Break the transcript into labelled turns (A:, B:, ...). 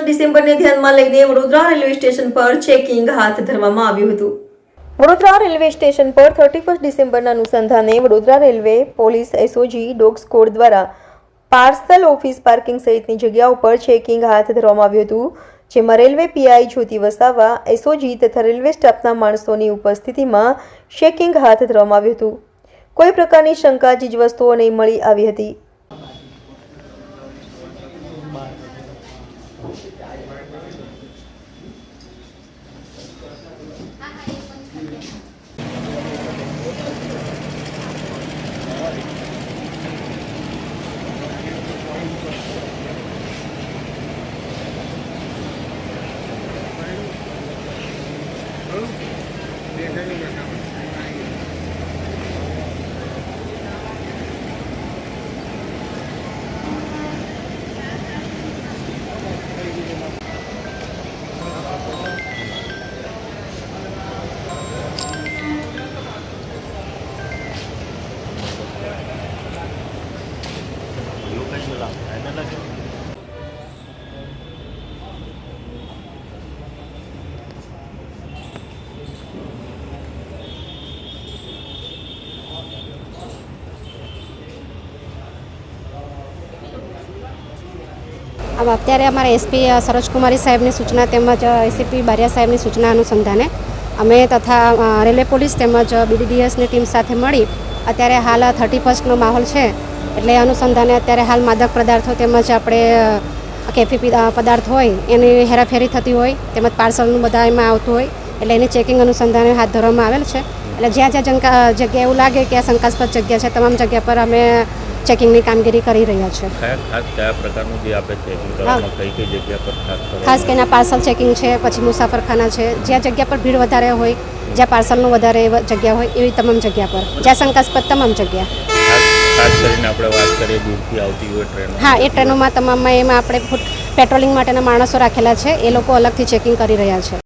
A: ડિસેમ્બરને ધ્યાનમાં લઈને Vadodara railway station પર ચેકિંગ હાથ ધરવામાં આવ્યું હતું। વડોદરા રેલવે સ્ટેશન પર 31 ડિસેમ્બરના અનુસંધાને Vadodara railway police SOG dog squad દ્વારા પાર્સલ ઓફિસ પાર્કિંગ સહિતની જગ્યાઓ પર ચેકિંગ હાથ ધરવામાં આવ્યું હતું, જેમાં રેલવે પીઆઈ જ્યોતિ વસાવા, એસઓજી તથા રેલવે સ્ટાફના માણસોની ઉપસ્થિતિમાં ચેકિંગ હાથ ધરવામાં આવ્યું હતું। કોઈ પ્રકારની શંકા ચીજવસ્તુઓ નહીં મળી આવી હતી।
B: अब अत्यारे अमारा एसपी सरोज कुमारी साहेबनी सूचना तेमज एसीपी बारिया साहेबनी सूचना अनुसंधाने अमे तथा रेलवे पोलीस तेमज बीडीडीएसनी टीम साथे मळी अत्यारे हाल 31નો माहोल छे एटले अनुसंधाने अत्यारे हाल मादक पदार्थो तेमज आपणे केफी पदार्थ होय एनी हेराफेरी थती होय तेमज पार्सलनुं बधा एमां आवतुं होय एटले एनी चेकिंग अनुसंधाने हाथ धरवामां आवेल छे। एटले ज्यां ज्यां जग्या एवुं लागे के आ शंकास्पद जग्या छे तमाम जग्या पर अमे चेकिंगनी कामगीरी करी रह्या छे।
C: खास क्या प्रकारનું જે આપણે ચેકિંગ કરવામાં કઈ જગ્યા પર
B: खास કરીને पार्सल चेकिंग છે, પછી મુસાફરખાના છે, જ્યાં જગ્યા પર ભીડ વધારે હોય, જ્યાં પાર્સલનું વધારે જગ્યા હોય એવી તમામ જગ્યા પર, જ્યાં શંકાસ્પદ તમામ જગ્યા।
C: ખાસ કરીને આપણે વાત કરીએ દૂરથી આવતી હોય ટ્રેનો,
B: હા એ ટ્રેનોમાં તમામમાં એમાં આપણે પેટ્રોલિંગ માટેના માણસો રાખેલા છે, એ લોકો અલગથી ચેકિંગ કરી રહ્યા છે।